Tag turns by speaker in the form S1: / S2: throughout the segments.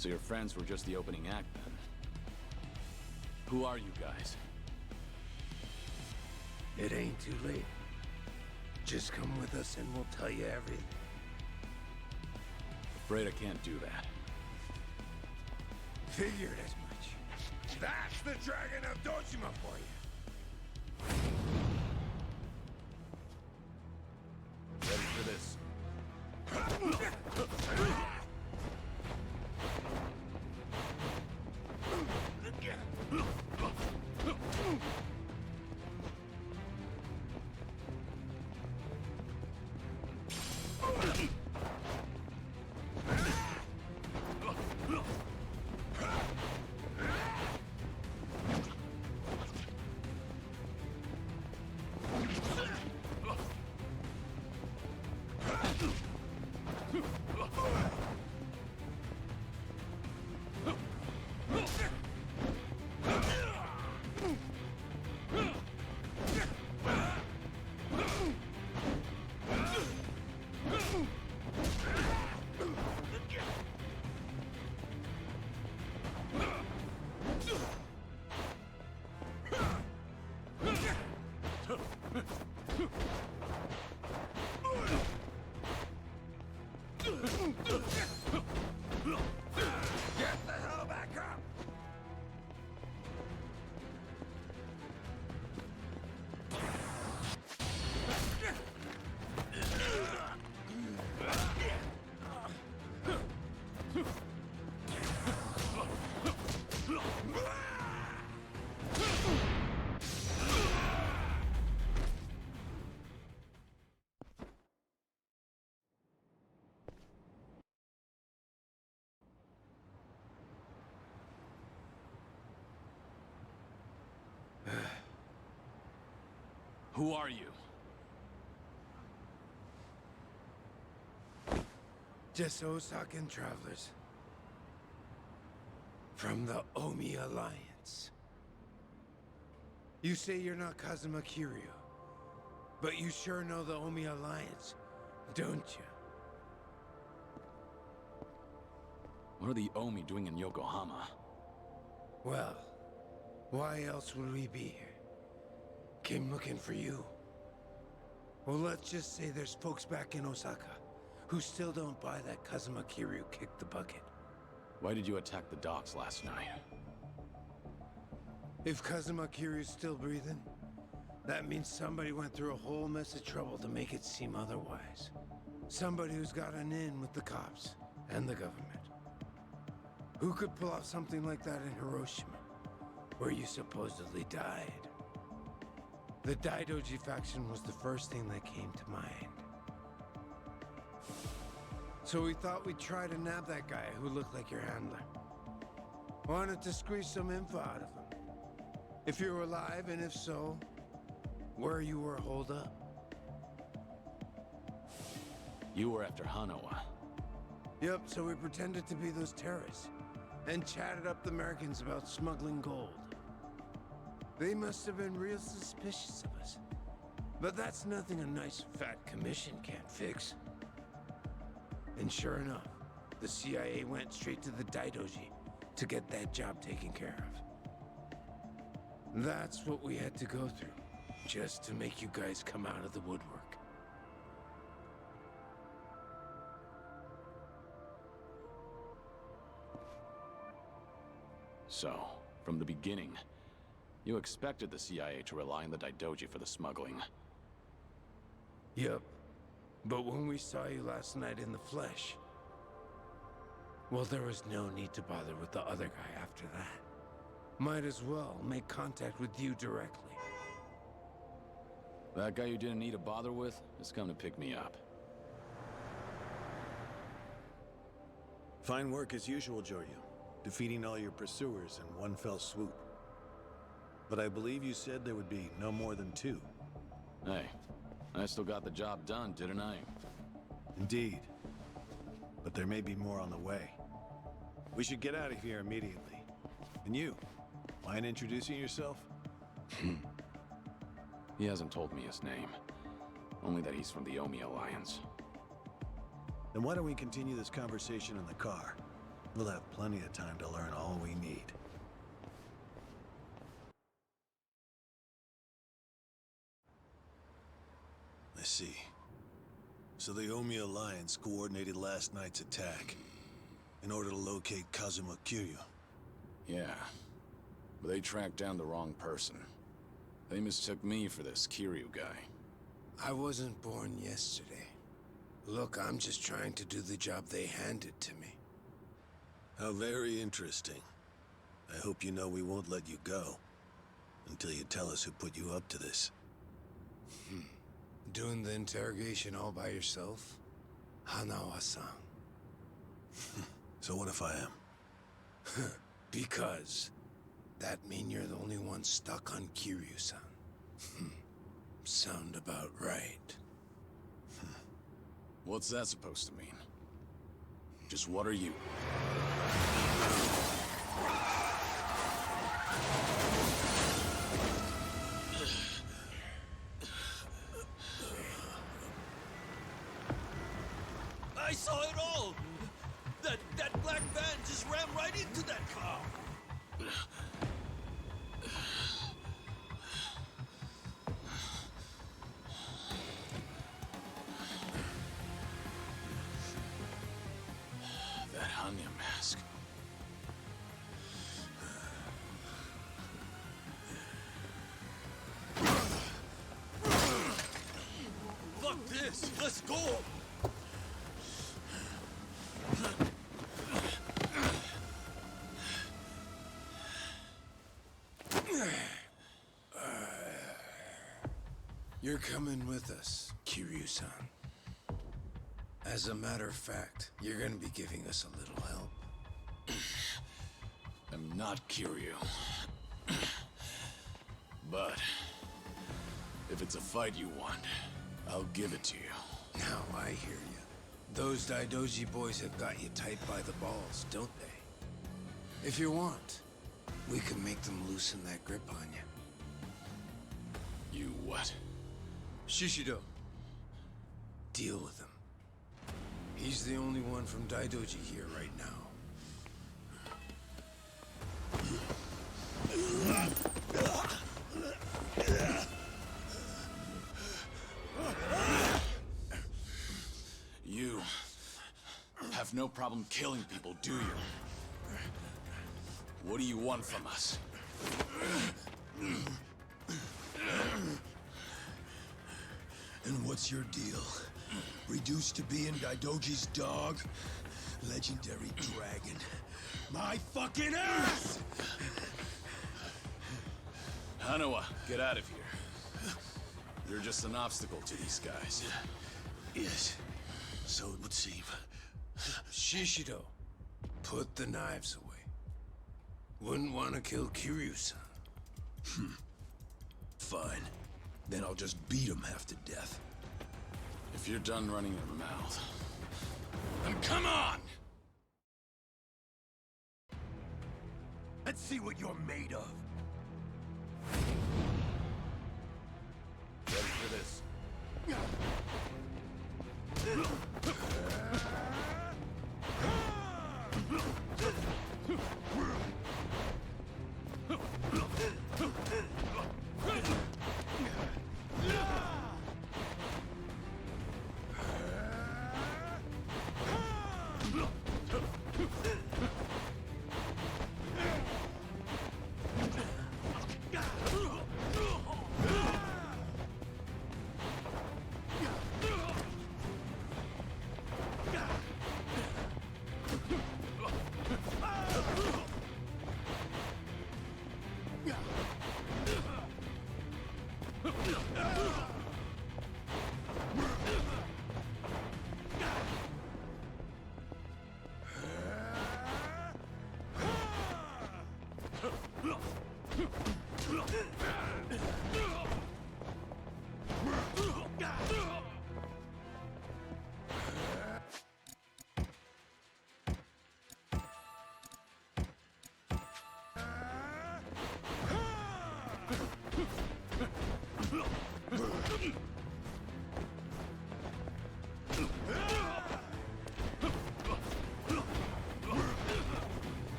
S1: So your friends were just the opening act, then? Who are you guys?
S2: It ain't too late. Just come with us and we'll tell you everything.
S1: Afraid I can't do that.
S2: Figured as much. That's the Dragon of Dojima for you.
S1: Ready for this?
S2: Get the hell back up!
S1: Who are you?
S2: Just Osakan travelers. From the Omi Alliance. You say you're not Kazuma Kiryu, but you sure know the Omi Alliance, don't you?
S1: What are the Omi doing in Yokohama?
S2: Well, why else would we be here? Came looking for you. Well, let's just say there's folks back in Osaka who still don't buy that Kazuma Kiryu kicked the bucket.
S1: Why did you attack the docks last night?
S2: If Kazuma Kiryu's still breathing, that means somebody went through a whole mess of trouble to make it seem otherwise. Somebody who's got an in with the cops and the government. Who could pull off something like that in Hiroshima, where you supposedly died? The Daidoji faction was the first thing that came to mind. So we thought we'd try to nab that guy who looked like your handler. Wanted to squeeze some info out of him. If you were alive, and if so, where you were holed up.
S1: You were after Hanawa.
S2: Yep, so we pretended to be those terrorists, and chatted up the Americans about smuggling gold. They must have been real suspicious of us. But that's nothing a nice fat commission can't fix. And sure enough, the CIA went straight to the Daidoji to get that job taken care of. That's what we had to go through, just to make you guys come out of the woodwork.
S1: So, from the beginning, you expected the CIA to rely on the Daidoji for the smuggling.
S2: Yep. But when we saw you last night in the flesh, well, there was no need to bother with the other guy after that. Might as well make contact with you directly.
S1: That guy you didn't need to bother with has come to pick me up.
S3: Fine work as usual, Joryu. Defeating all your pursuers in one fell swoop. But I believe you said there would be no more than 2.
S1: Hey, I still got the job done, didn't I?
S3: Indeed. But there may be more on the way. We should get out of here immediately. And you, mind introducing yourself?
S1: He hasn't told me his name. Only that he's from the Omi Alliance.
S3: Then why don't we continue this conversation in the car? We'll have plenty of time to learn all we need. I see. So the Omi Alliance coordinated last night's attack in order to locate Kazuma Kiryu.
S1: Yeah, but they tracked down the wrong person. They mistook me for this Kiryu guy.
S2: I wasn't born yesterday. Look, I'm just trying to do the job they handed to me.
S3: How very interesting. I hope you know we won't let you go until you tell us who put you up to this.
S2: Doing the interrogation all by yourself? Hanawa-san.
S3: So what if I am?
S2: Because that mean you're the only one stuck on Kiryu-san. Sound about right.
S1: What's that supposed to mean? Just what are you?
S4: I saw it all! That black van just ran right into that car!
S1: That Hanya mask.
S4: Fuck this! Let's go!
S2: You're coming with us, Kiryu-san. As a matter of fact, you're gonna be giving us a little help.
S1: I'm not Kiryu. But if it's a fight you want, I'll give it to you.
S2: Now I hear you. Those Daidoji boys have got you tight by the balls, don't they? If you want, we can make them loosen that grip on you.
S1: You what?
S2: Shishido. Deal with him. He's the only one from Daidoji here right now.
S1: You have no problem killing people, do you? What do you want from us?
S5: And what's your deal? Reduced to being Daidoji's dog? Legendary dragon. My fucking ass!
S1: Hanawa, get out of here. You're just an obstacle to these guys.
S5: Yes, so it would seem.
S2: Shishido, put the knives away. Wouldn't want to kill Kiryu-san.
S5: Fine. Then I'll just beat him half to death.
S1: If you're done running your mouth, then come on!
S5: Let's see what you're made of.
S1: Ready for this?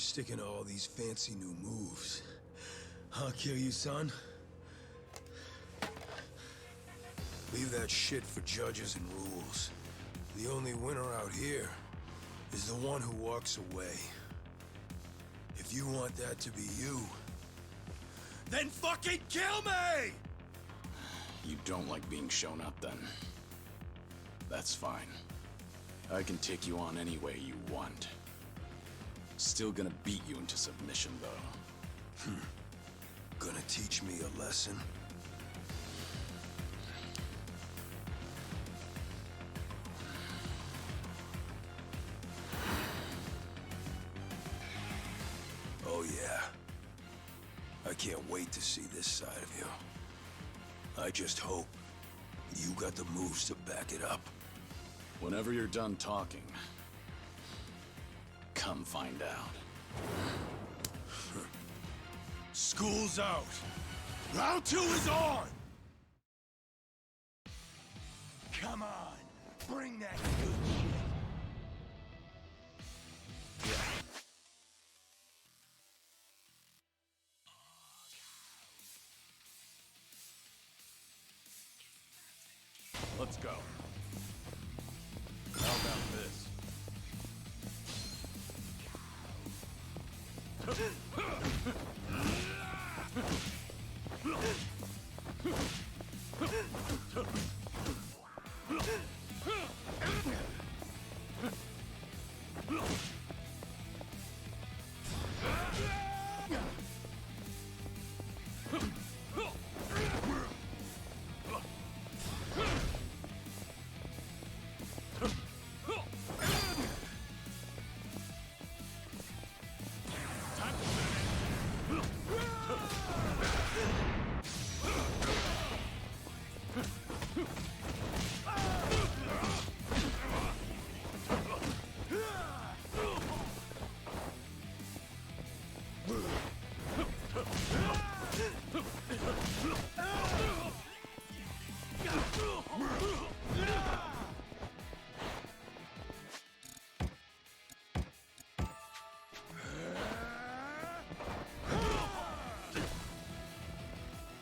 S5: sticking to all these fancy new moves. Huh, Kiryu-san? Leave that shit for judges and rules. The only winner out here is the one who walks away. If you want that to be you, then fucking kill me!
S1: You don't like being shown up, then. That's fine. I can take you on any way you want. Still gonna beat you into submission, though.
S5: Gonna teach me a lesson? Oh yeah. I can't wait to see this side of you. I just hope you got the moves to back it up.
S1: Whenever you're done talking, come find out.
S5: School's out. Round 2 is on! Come on, bring that good shit. Yeah.
S1: Let's go. How about this?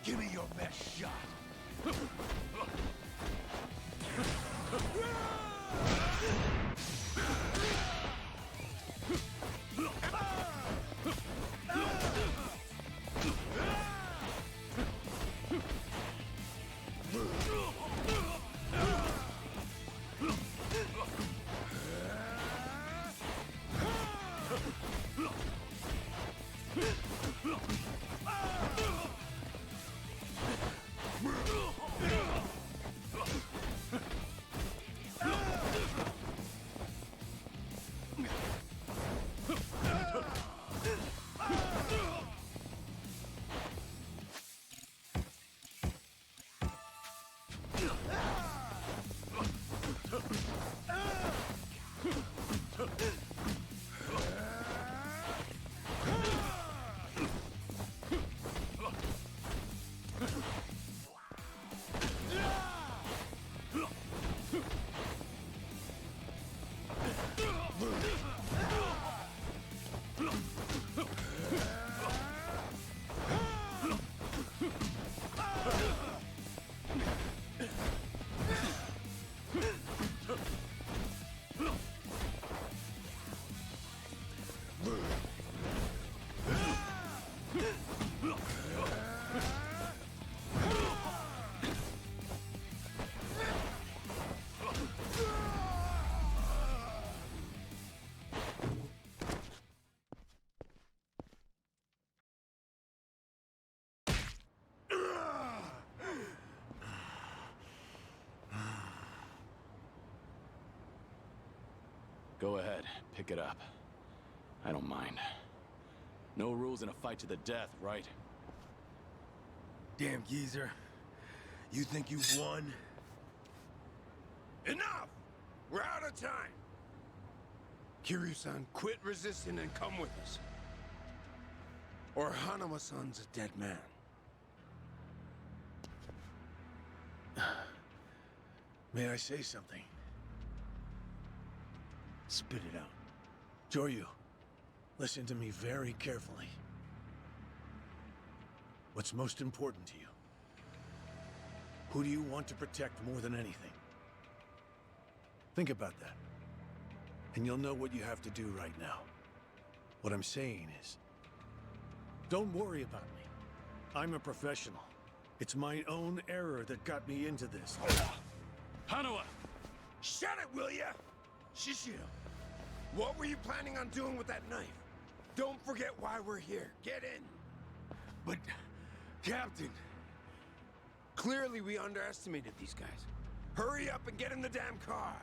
S5: Give me your best shot.
S1: Go ahead, pick it up. I don't mind. No rules in a fight to the death, right?
S5: Damn geezer. You think you've won?
S2: Enough! We're out of time! Kiryu-san, quit resisting and come with us. Or Hanuma-san's a dead man.
S3: May I say something? Spit it out. Joryu, Listen to me very carefully. What's most important to you? Who do you want to protect more than anything? Think about that. And you'll know what you have to do right now. What I'm saying is, don't worry about me. I'm a professional. It's my own error that got me into this.
S2: Hanawa! Shut it, will ya? Shishiro, what were you planning on doing with that knife? Don't forget why we're here. Get in. But, Captain, clearly we underestimated these guys. Hurry up and get in the damn car.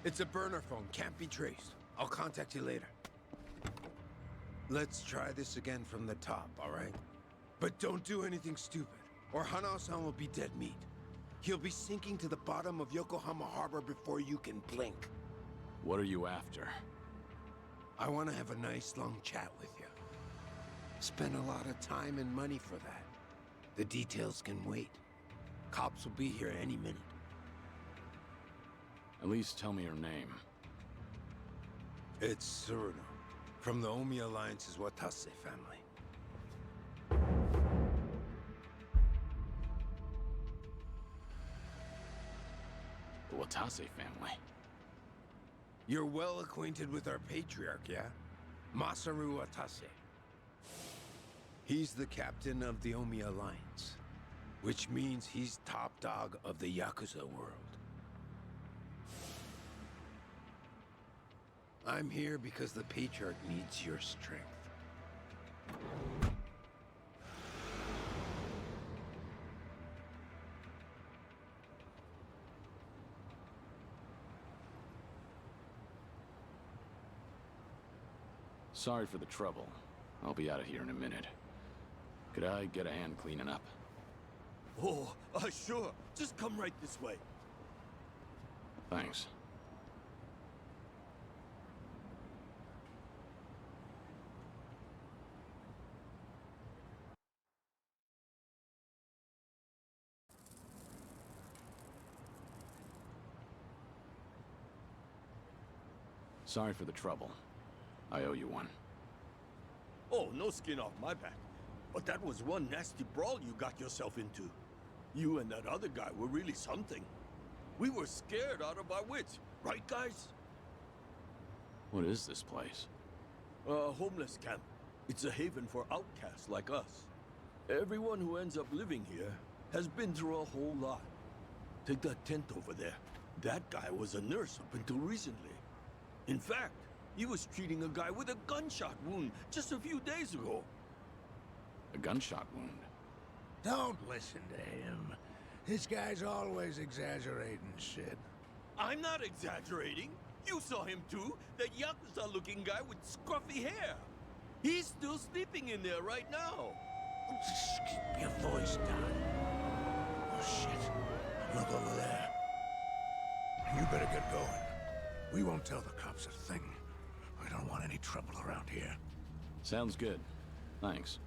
S2: It's a burner phone, can't be traced. I'll contact you later. Let's try this again from the top, all right? But don't do anything stupid, or Hanao-san will be dead meat. He'll be sinking to the bottom of Yokohama Harbor before you can blink.
S1: What are you after?
S2: I want to have a nice long chat with you. Spend a lot of time and money for that. The details can wait. Cops will be here any minute.
S1: At least tell me your name.
S2: It's Tsuruno, from the Omi Alliance's Watase family.
S1: The Watase family.
S2: You're well acquainted with our patriarch, yeah? Masaru Watase. He's the captain of the Omi Alliance, which means he's top dog of the Yakuza world. I'm here because the patriarch needs your strength.
S1: Sorry for the trouble. I'll be out of here in a minute. Could I get a hand cleaning up?
S4: Oh, sure. Just come right this way.
S1: Thanks. Sorry for the trouble. I owe you one.
S4: Oh, no skin off my back. But that was one nasty brawl you got yourself into. You and that other guy were really something. We were scared out of our wits, right, guys?
S1: What is this place?
S4: A homeless camp. It's a haven for outcasts like us. Everyone who ends up living here has been through a whole lot. Take that tent over there. That guy was a nurse up until recently. In fact, he was treating a guy with a gunshot wound just a few days ago.
S1: A gunshot wound?
S6: Don't listen to him. This guy's always exaggerating shit.
S4: I'm not exaggerating. You saw him too. That Yakuza-looking guy with scruffy hair. He's still sleeping in there right now.
S6: Just keep your voice down. Oh, shit. Look over there. You better get going. We won't tell the cops a thing. We don't want any trouble around here.
S1: Sounds good. Thanks.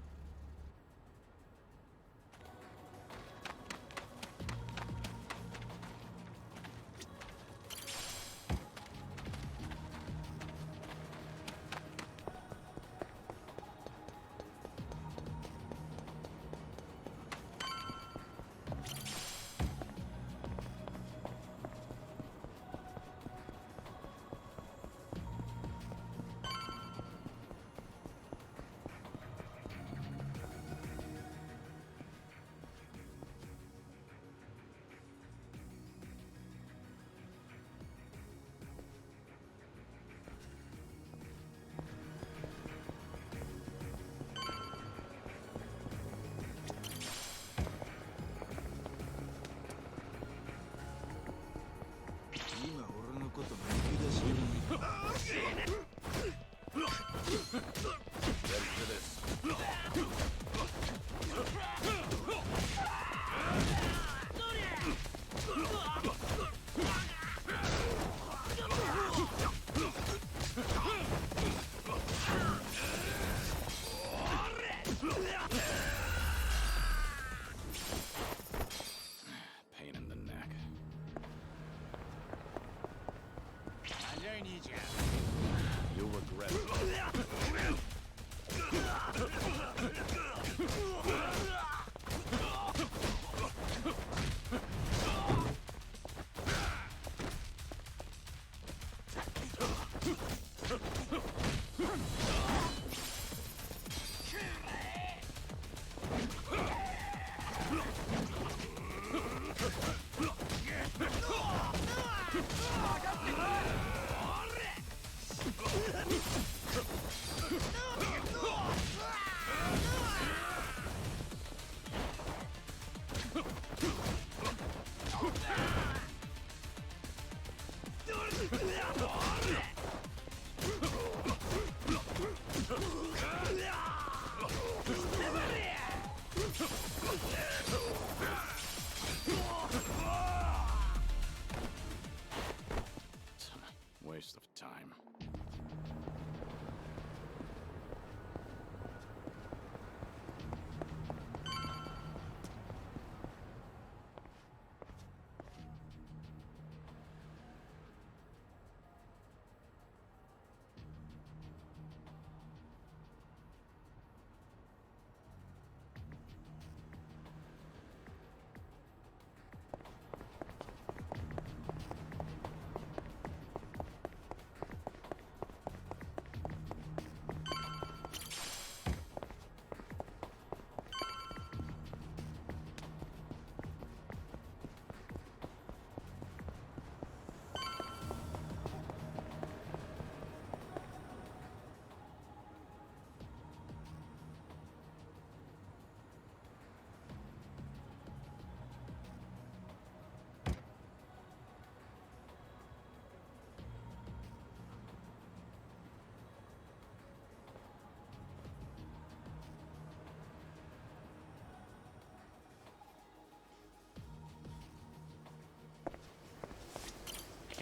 S1: You'll regret it. Waste of time.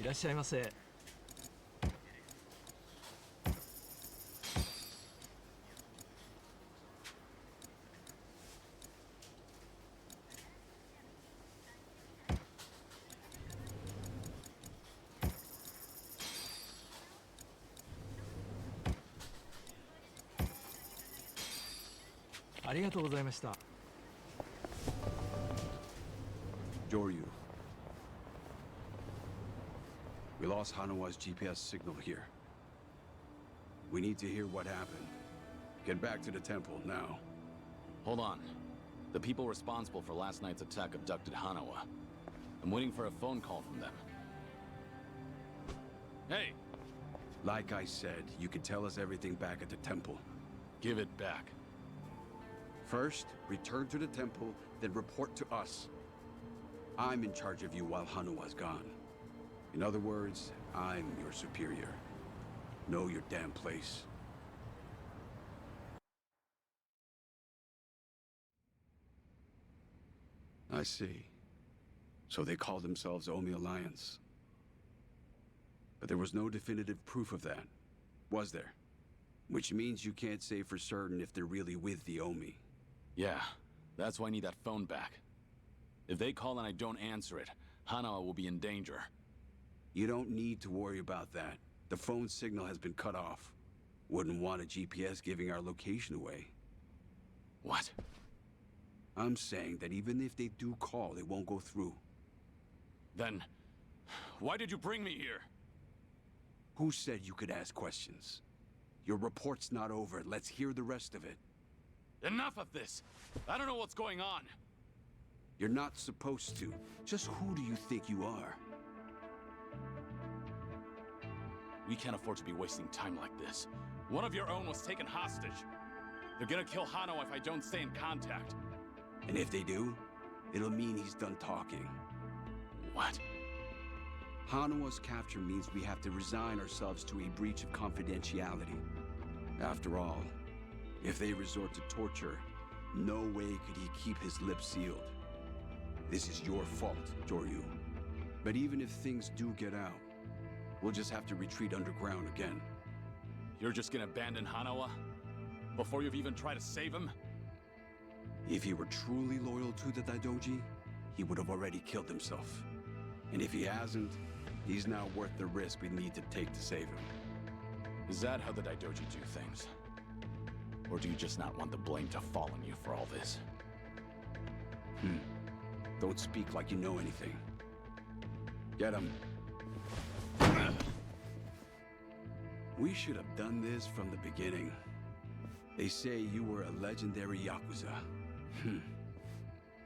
S7: いらっしゃいませ。ありがとうございました。
S8: Joryu. We lost Hanawa's GPS signal here. We need to hear what happened. Get back to the temple now.
S1: Hold on. The people responsible for last night's attack abducted Hanawa. I'm waiting for a phone call from them. Hey!
S8: Like I said, you can tell us everything back at the temple.
S1: Give it back.
S8: First, return to the temple, then report to us. I'm in charge of you while Hanawa's gone. In other words, I'm your superior. Know your damn place. I see. So they call themselves Omi Alliance. But there was no definitive proof of that, was there? Which means you can't say for certain if they're really with the Omi.
S1: Yeah, that's why I need that phone back. If they call and I don't answer it, Hanawa will be in danger.
S8: You don't need to worry about that. The phone signal has been cut off. Wouldn't want a GPS giving our location away.
S1: What?
S8: I'm saying that even if they do call, they won't go through.
S1: Then, why did you bring me here?
S8: Who said you could ask questions? Your report's not over. Let's hear the rest of it.
S1: Enough of this! I don't know what's going on!
S8: You're not supposed to. Just who do you think you are?
S1: We can't afford to be wasting time like this. One of your own was taken hostage. They're gonna kill Hanawa if I don't stay in contact.
S8: And if they do, it'll mean he's done talking.
S1: What?
S8: Hanawa's capture means we have to resign ourselves to a breach of confidentiality. After all, if they resort to torture, no way could he keep his lips sealed. This is your fault, Joryu. But even if things do get out, we'll just have to retreat underground again.
S1: You're just gonna abandon Hanawa? Before you've even tried to save him?
S8: If he were truly loyal to the Daidoji, he would have already killed himself. And if he hasn't, He's now worth the risk we need to take to save him.
S1: Is that how the Daidoji do things? Or do you just not want the blame to fall on you for all this?
S8: Don't speak like you know anything. Get him. We should have done this from the beginning. They say you were a legendary Yakuza.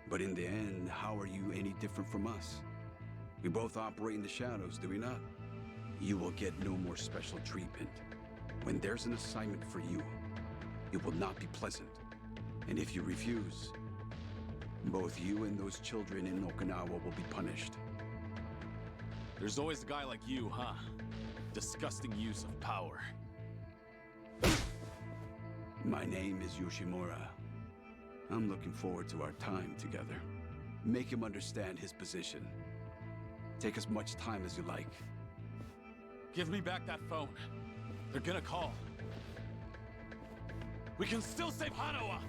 S8: But in the end, how are you any different from us? We both operate in the shadows, do we not? You will get no more special treatment. When there's an assignment for you, it will not be pleasant. And if you refuse, both you and those children in Okinawa will be punished.
S1: There's always a guy like you, huh? Disgusting use of power.
S8: My name is Yoshimura. I'm looking forward to our time together. Make him understand his position. Take as much time as you like.
S1: Give me back that phone. They're gonna call. We can still save Hanawa!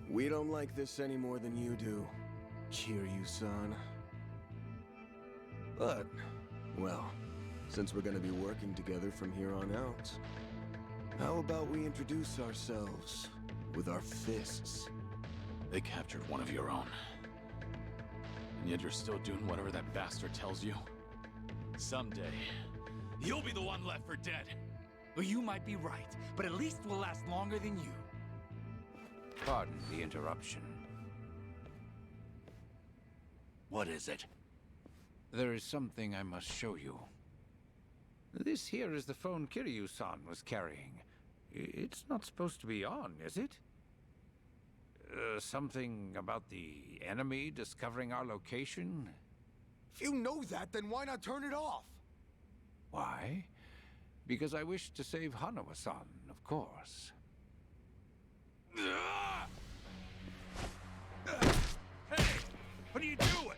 S9: We don't like this any more than you do, Kiryu-san. But, well, since we're gonna be working together from here on out, how about we introduce ourselves with our fists?
S1: They captured one of your own. And yet you're still doing whatever that bastard tells you? Someday, you'll be the one left for dead.
S10: Well, you might be right, but at least we'll last longer than you. Pardon the interruption. What is it?
S11: There is something I must show you. This here is the phone Kiryu-san was carrying. It's not supposed to be on, is it? Something about the enemy discovering our location?
S9: If you know that, then why not turn it off?
S11: Why? Because I wish to save Hanawa-san, of course.
S10: Hey! What are you doing?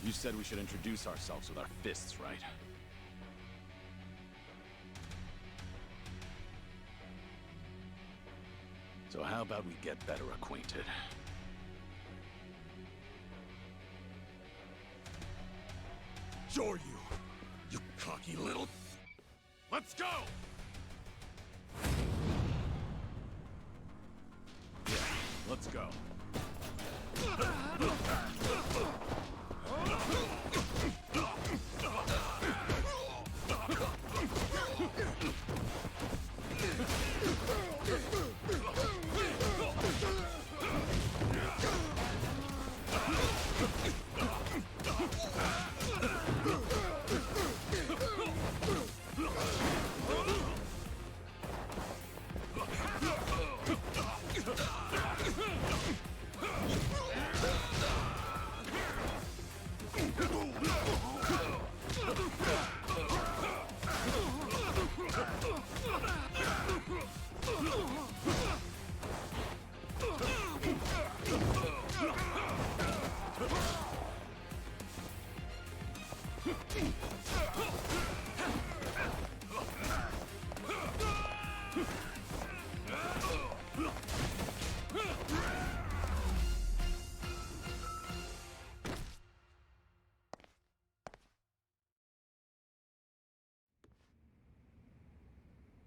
S1: You said we should introduce ourselves with our fists, right? So how about we get better acquainted?
S10: Sure you cocky little... Let's go!
S1: Yeah, let's go.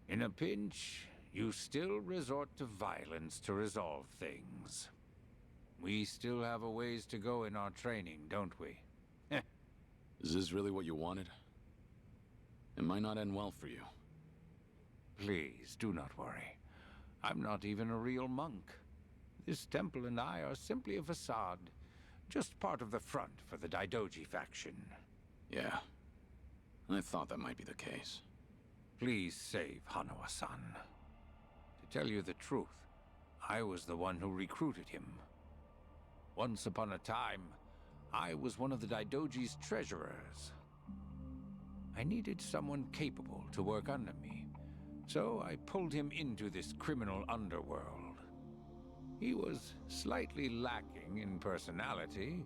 S11: In a pinch, you still resort to violence to resolve things. We still have a ways to go in our training, don't we?
S1: Is this really what you wanted? It might not end well for you.
S11: Please, do not worry. I'm not even a real monk. This temple and I are simply a facade. Just part of the front for the Daidoji faction.
S1: Yeah. I thought that might be the case.
S11: Please save Hanawa-san. To tell you the truth, I was the one who recruited him. Once upon a time, I was one of the Daidoji's treasurers. I needed someone capable to work under me, So I pulled him into this criminal underworld. He was slightly lacking in personality,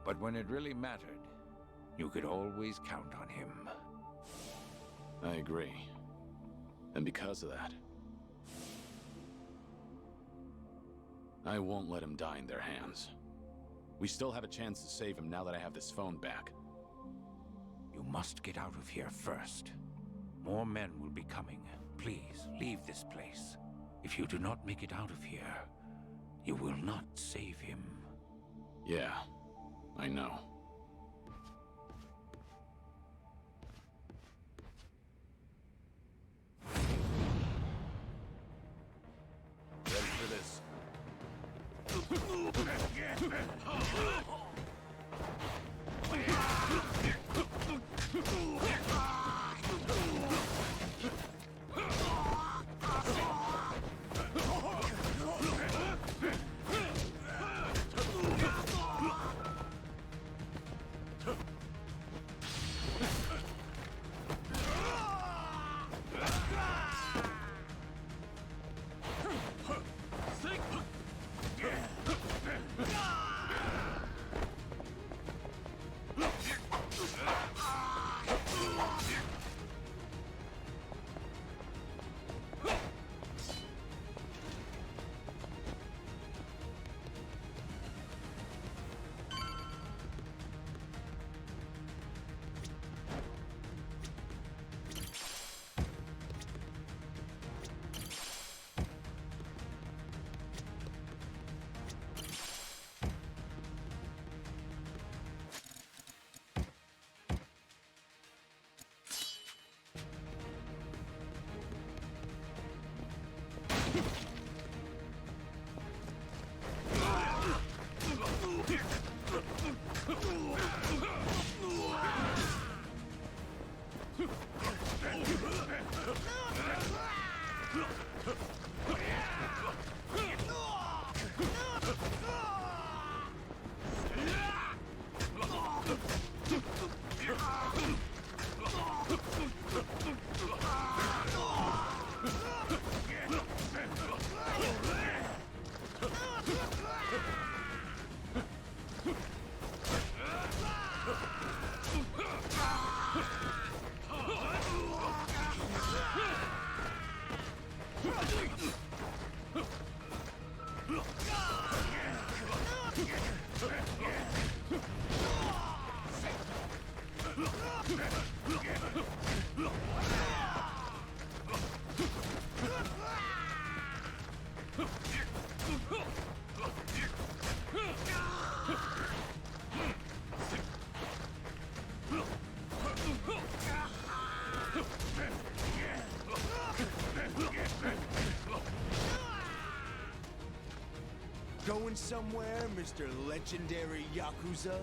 S11: but when it really mattered, you could always count on him.
S1: I agree. And because of that, I won't let him die in their hands. We still have a chance to save him now that I have this phone back.
S11: You must get out of here first. More men will be coming. Please, leave this place. If you do not make it out of here, you will not save him.
S1: Yeah, I know.
S4: Ready for this?
S9: Going somewhere, Mr. Legendary Yakuza?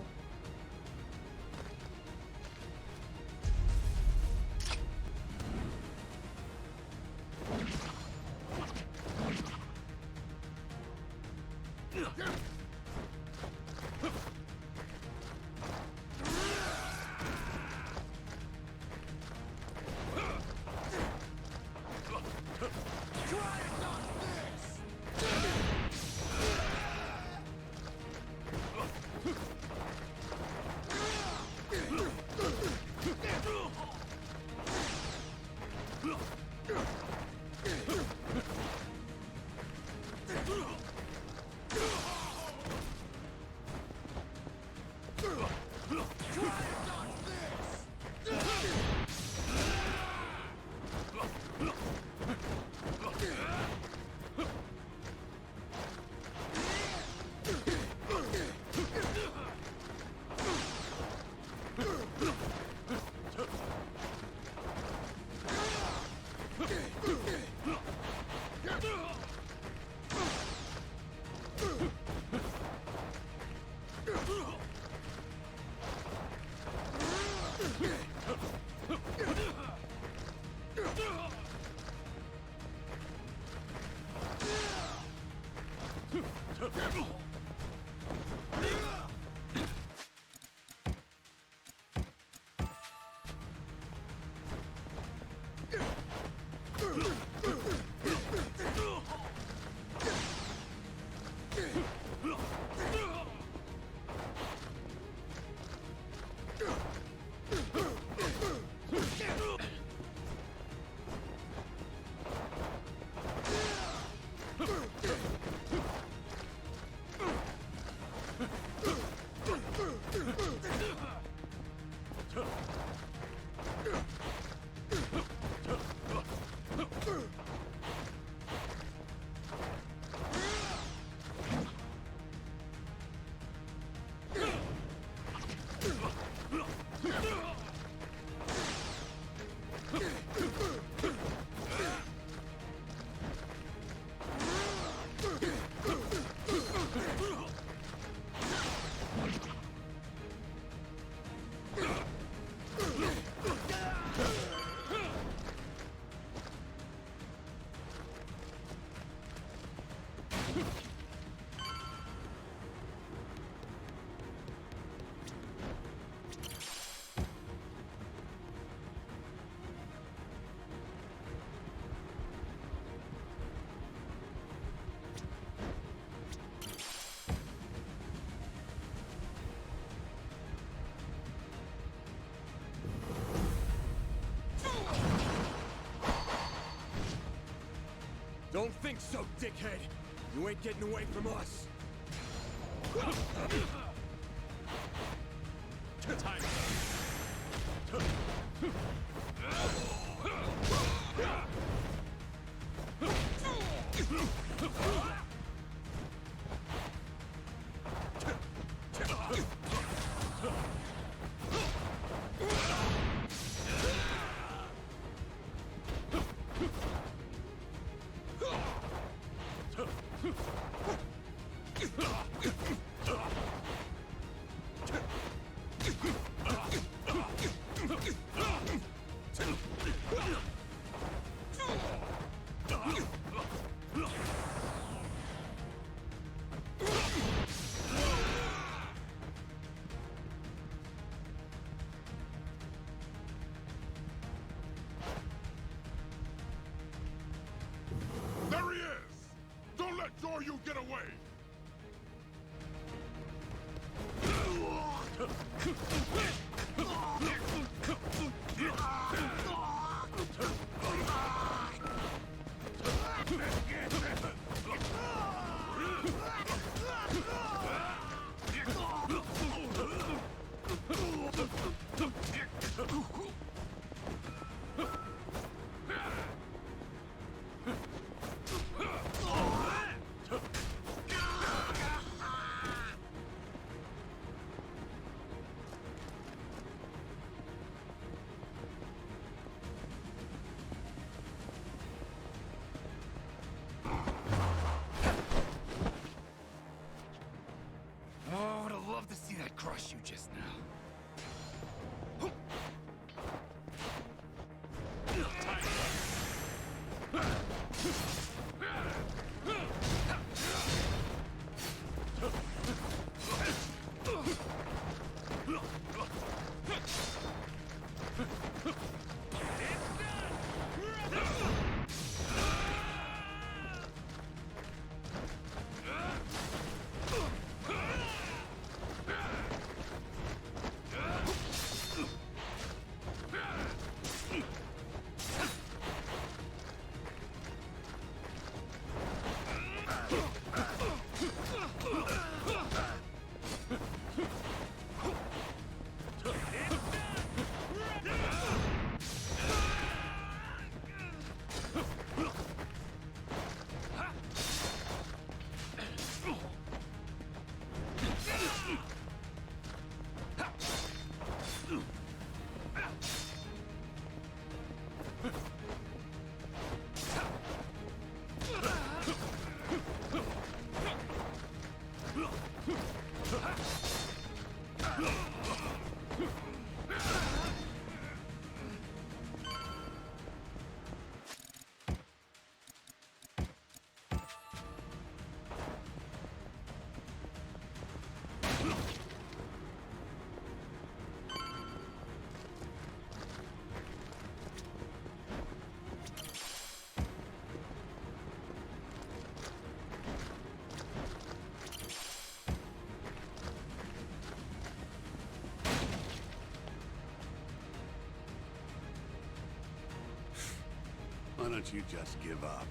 S3: Don't think so, dickhead! You ain't getting away from us! Time.
S6: There he is! Don't let Doryu get away!
S10: Oh, I would have loved to see that crush you just now.
S6: Why don't you just give up?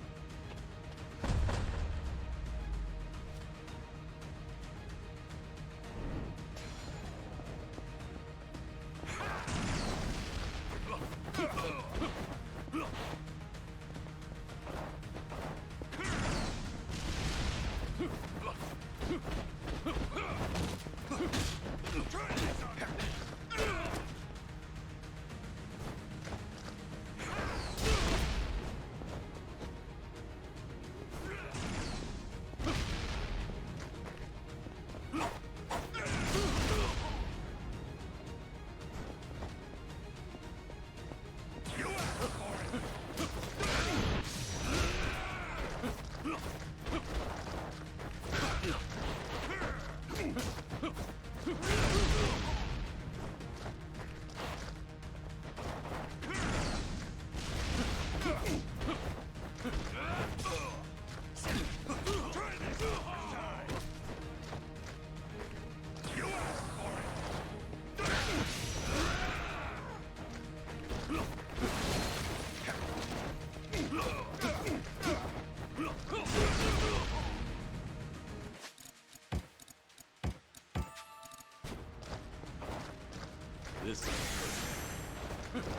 S1: this son of a bitch.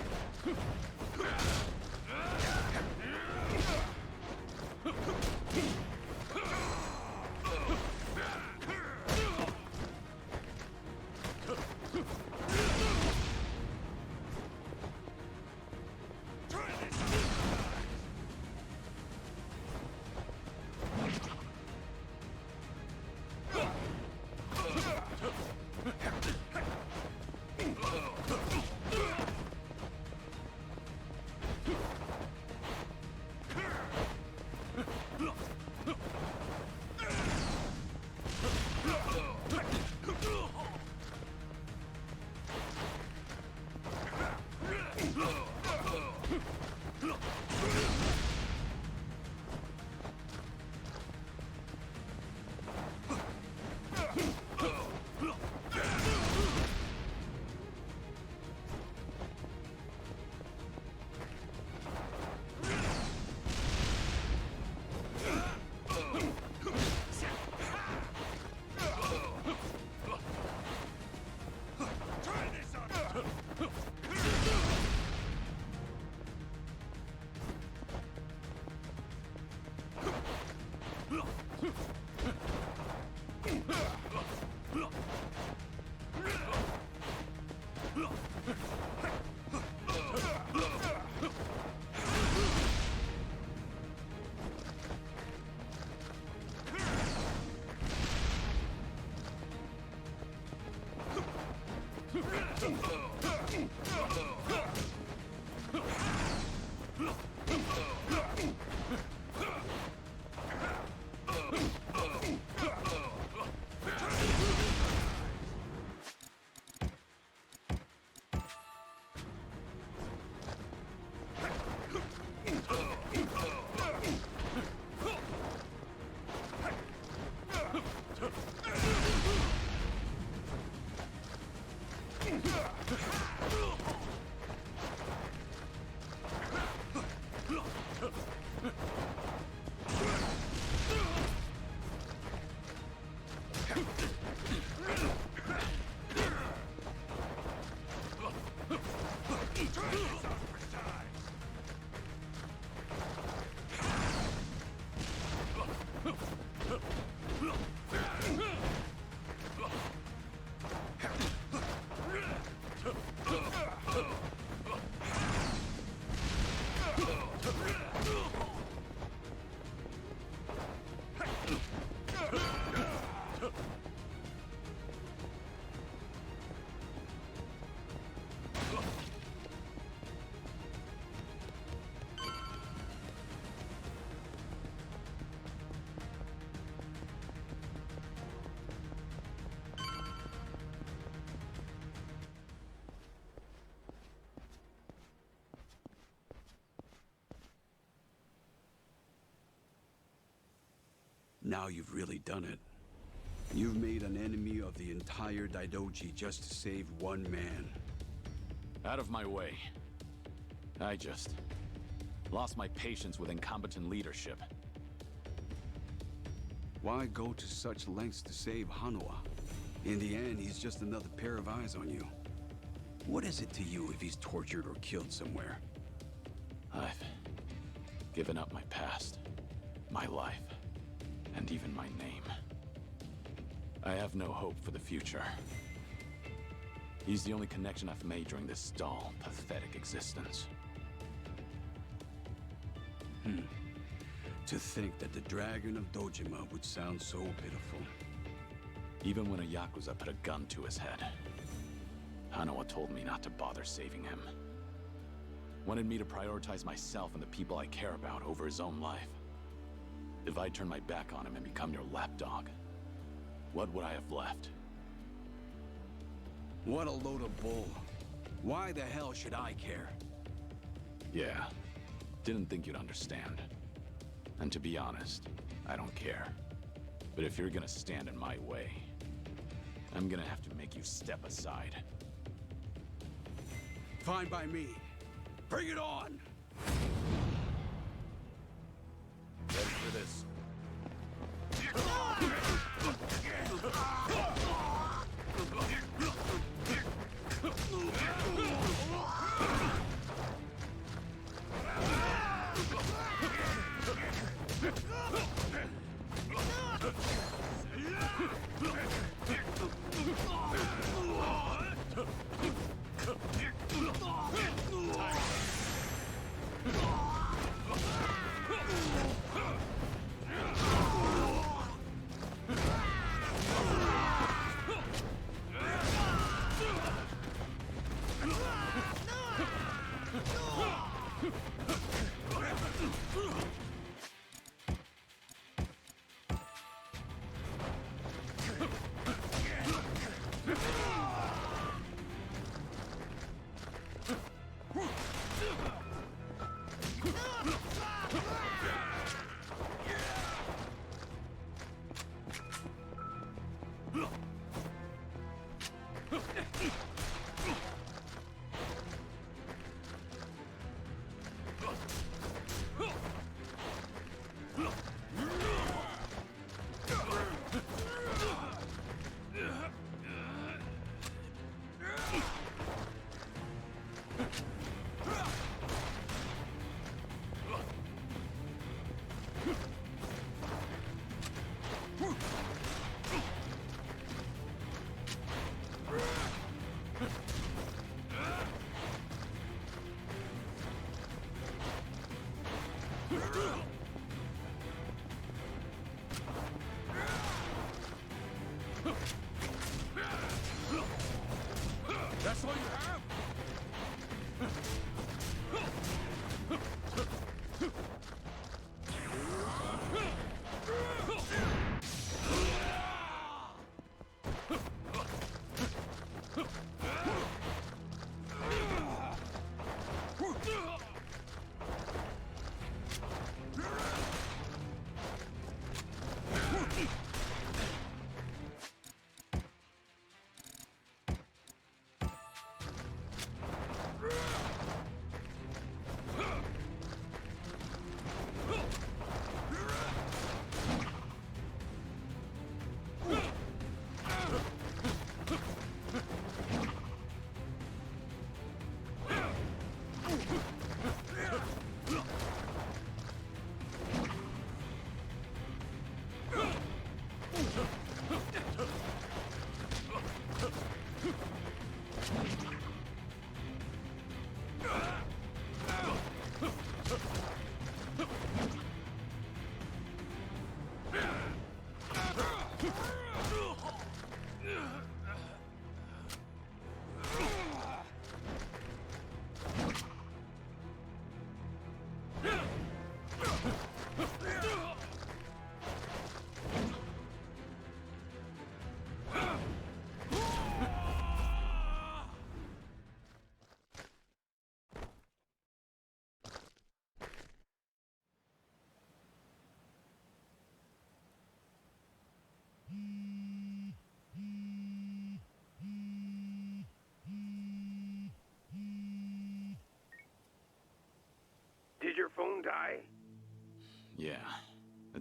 S8: Now you've really done it. You've made an enemy of the entire Daidoji just to save one man.
S1: Out of my way. I just lost my patience with incompetent leadership.
S8: Why go to such lengths to save Hanua? In the end, he's just another pair of eyes on you. What is it to you if he's tortured or killed somewhere?
S1: I've given up my past, my life, and even my name. I have no hope for the future. He's the only connection I've made during this dull, pathetic existence.
S8: To think that the Dragon of Dojima would sound so pitiful.
S1: Even when a Yakuza put a gun to his head, Hanua told me not to bother saving him. Wanted me to prioritize myself and the people I care about over his own life. If I turn my back on him and become your lapdog, what would I have left?
S8: What a load of bull. Why the hell should I care?
S1: Yeah, didn't think you'd understand. And to be honest, I don't care. But if you're gonna stand in my way, I'm gonna have to make you step aside.
S8: Fine by me. Bring it on!
S1: Ready for this?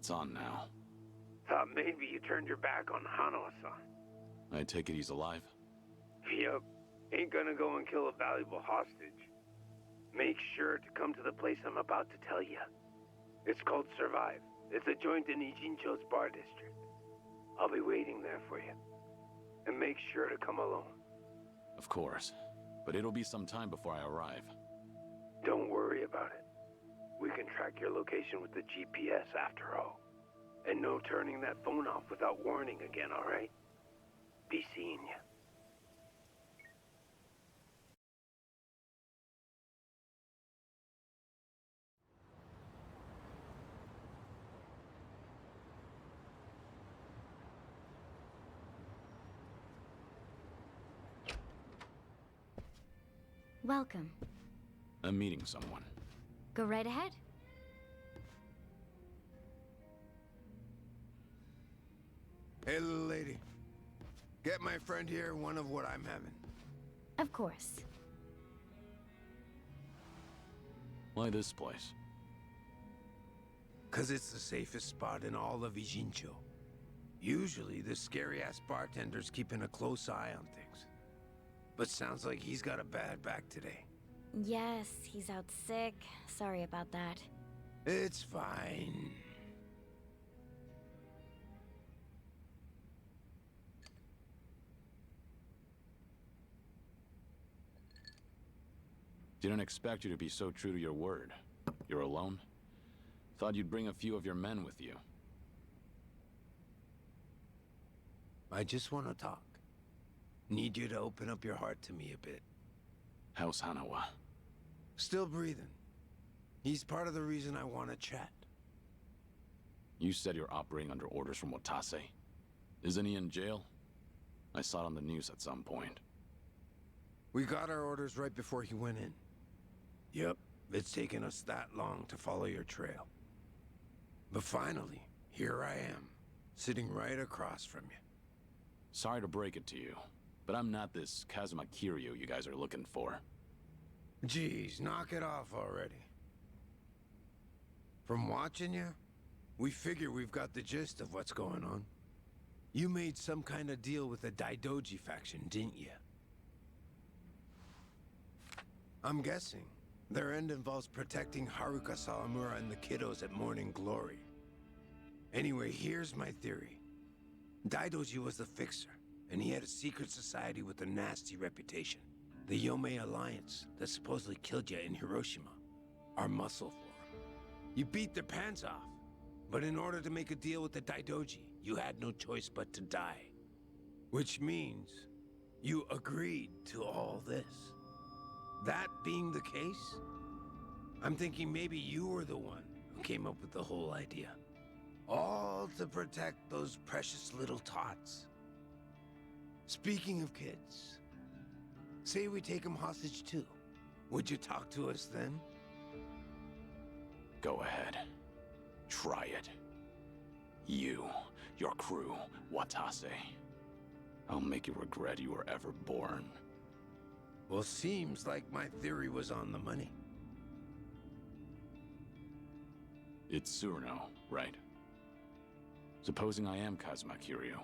S1: It's on now.
S2: Thought maybe you turned your back on Hanawa-san.
S1: I take it he's alive?
S2: Yup. Ain't gonna go and kill a valuable hostage. Make sure to come to the place I'm about to tell you. It's called Survive. It's a joint in Ijincho's bar district. I'll be waiting there for you. And make sure to come alone.
S1: Of course. But it'll be some time before I arrive.
S2: Don't worry about it. We can track your location with the GPS after all. And no turning that phone off without warning again, alright? Be seeing you.
S12: Welcome.
S1: I'm meeting someone.
S12: Go right ahead.
S2: Hey, little lady. Get my friend here one of what I'm having.
S12: Of course.
S1: Why this place?
S2: 'Cause it's the safest spot in all of Ijincho. Usually, the scary-ass bartender's keeping a close eye on things. But sounds like he's got a bad back today.
S12: Yes, he's out sick. Sorry about that.
S2: It's fine.
S1: Didn't expect you to be so true to your word. You're alone? Thought you'd bring a few of your men with you.
S2: I just want to talk. Need you to open up your heart to me a bit.
S1: How's Hanawa?
S2: Still breathing. He's part of the reason I want to chat.
S1: You said you're operating under orders from Watase. Isn't he in jail? I saw it on the news at some point.
S2: We got our orders right before he went in. Yep, it's taken us that long to follow your trail. But finally, here I am, sitting right across from you.
S1: Sorry to break it to you, but I'm not this Kazuma Kiryu you guys are looking for.
S2: Geez, knock it off already. From watching you, we figure we've got the gist of what's going on. You made some kind of deal with the Daidoji faction, didn't you? I'm guessing their end involves protecting Haruka Sawamura and the kiddos at Morning Glory. Anyway, here's my theory. Daidoji was the fixer, and he had a secret society with a nasty reputation. The Yomei Alliance that supposedly killed you in Hiroshima. Our muscle for him. You beat their pants off, but in order to make a deal with the Daidoji, you had no choice but to die. Which means you agreed to all this. That being the case, I'm thinking maybe you were the one who came up with the whole idea. All to protect those precious little tots. Speaking of kids, say we take them hostage too. Would you talk to us then?
S1: Go ahead. Try it. You, your crew, Watase. I'll make you regret you were ever born.
S2: Well, seems like my theory was on the money.
S1: It's Tsuruno, right? Supposing I am Kazuma Kiryu,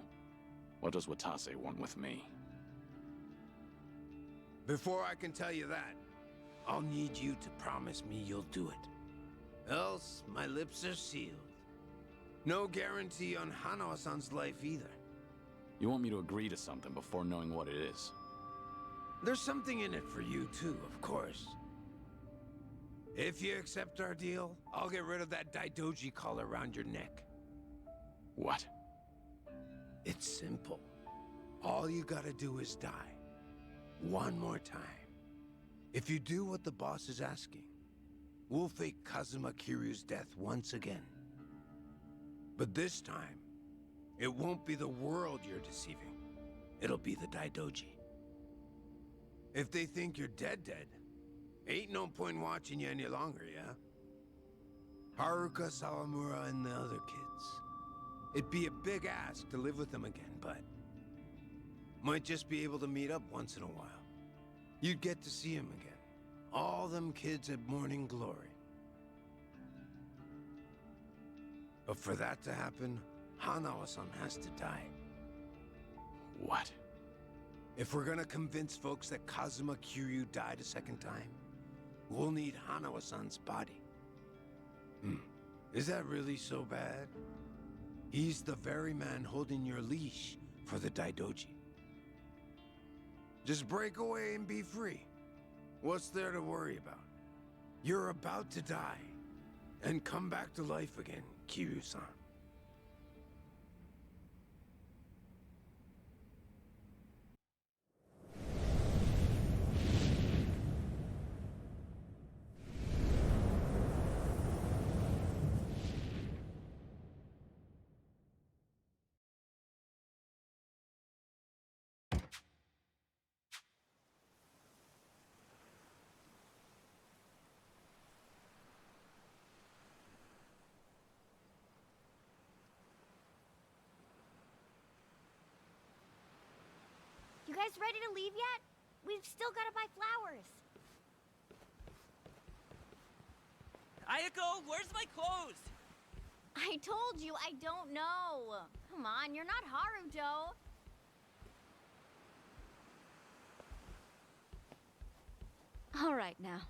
S1: what does Watase want with me?
S2: Before I can tell you that, I'll need you to promise me you'll do it. Else, my lips are sealed. No guarantee on Hanawa-san's life either.
S1: You want me to agree to something before knowing what it is?
S2: There's something in it for you too, of course. If you accept our deal, I'll get rid of that Daidoji collar around your neck.
S1: What?
S2: It's simple. All you gotta do is die. One more time. If you do what the boss is asking, we'll fake Kazuma Kiryu's death once again. But this time, it won't be the world you're deceiving. It'll be the Daidoji. If they think you're dead, ain't no point watching you any longer, yeah? Haruka Sawamura and the other kids. It'd be a big ask to live with them again, but might just be able to meet up once in a while. You'd get to see them again. All them kids at Morning Glory. But for that to happen, Hanawa-san has to die.
S1: What?
S2: If we're gonna convince folks that Kazuma Kiryu died a second time, we'll need Hanawa-san's body. Is that really so bad? He's the very man holding your leash for the Daidoji. Just break away and be free. What's there to worry about? You're about to die and come back to life again, Kiryu-san.
S12: You guys ready to leave yet? We've still got to buy flowers.
S13: Ayako, where's my clothes?
S12: I told you I don't know. Come on, you're not Haruto.
S14: All right now.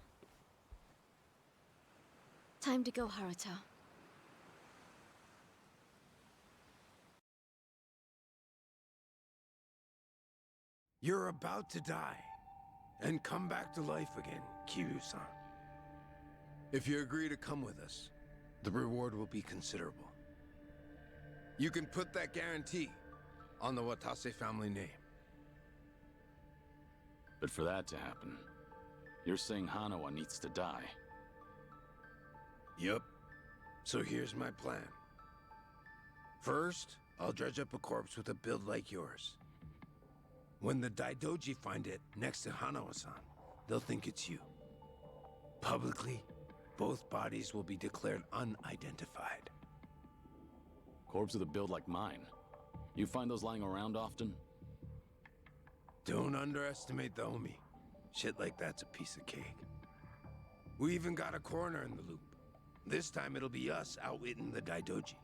S14: Time to go, Haruto.
S2: You're about to die and come back to life again, Kiryu-san. If you agree to come with us, the reward will be considerable. You can put that guarantee on the Watase family name.
S1: But for that to happen, you're saying Hanawa needs to die.
S2: Yup. So here's my plan. First, I'll dredge up a corpse with a build like yours. When the Daidoji find it next to Hanawa-san, they'll think it's you. Publicly, both bodies will be declared unidentified.
S1: Corpse with a build like mine. You find those lying around often?
S2: Don't underestimate the Omi. Shit like that's a piece of cake. We even got a coroner in the loop. This time it'll be us outwitting the Daidoji.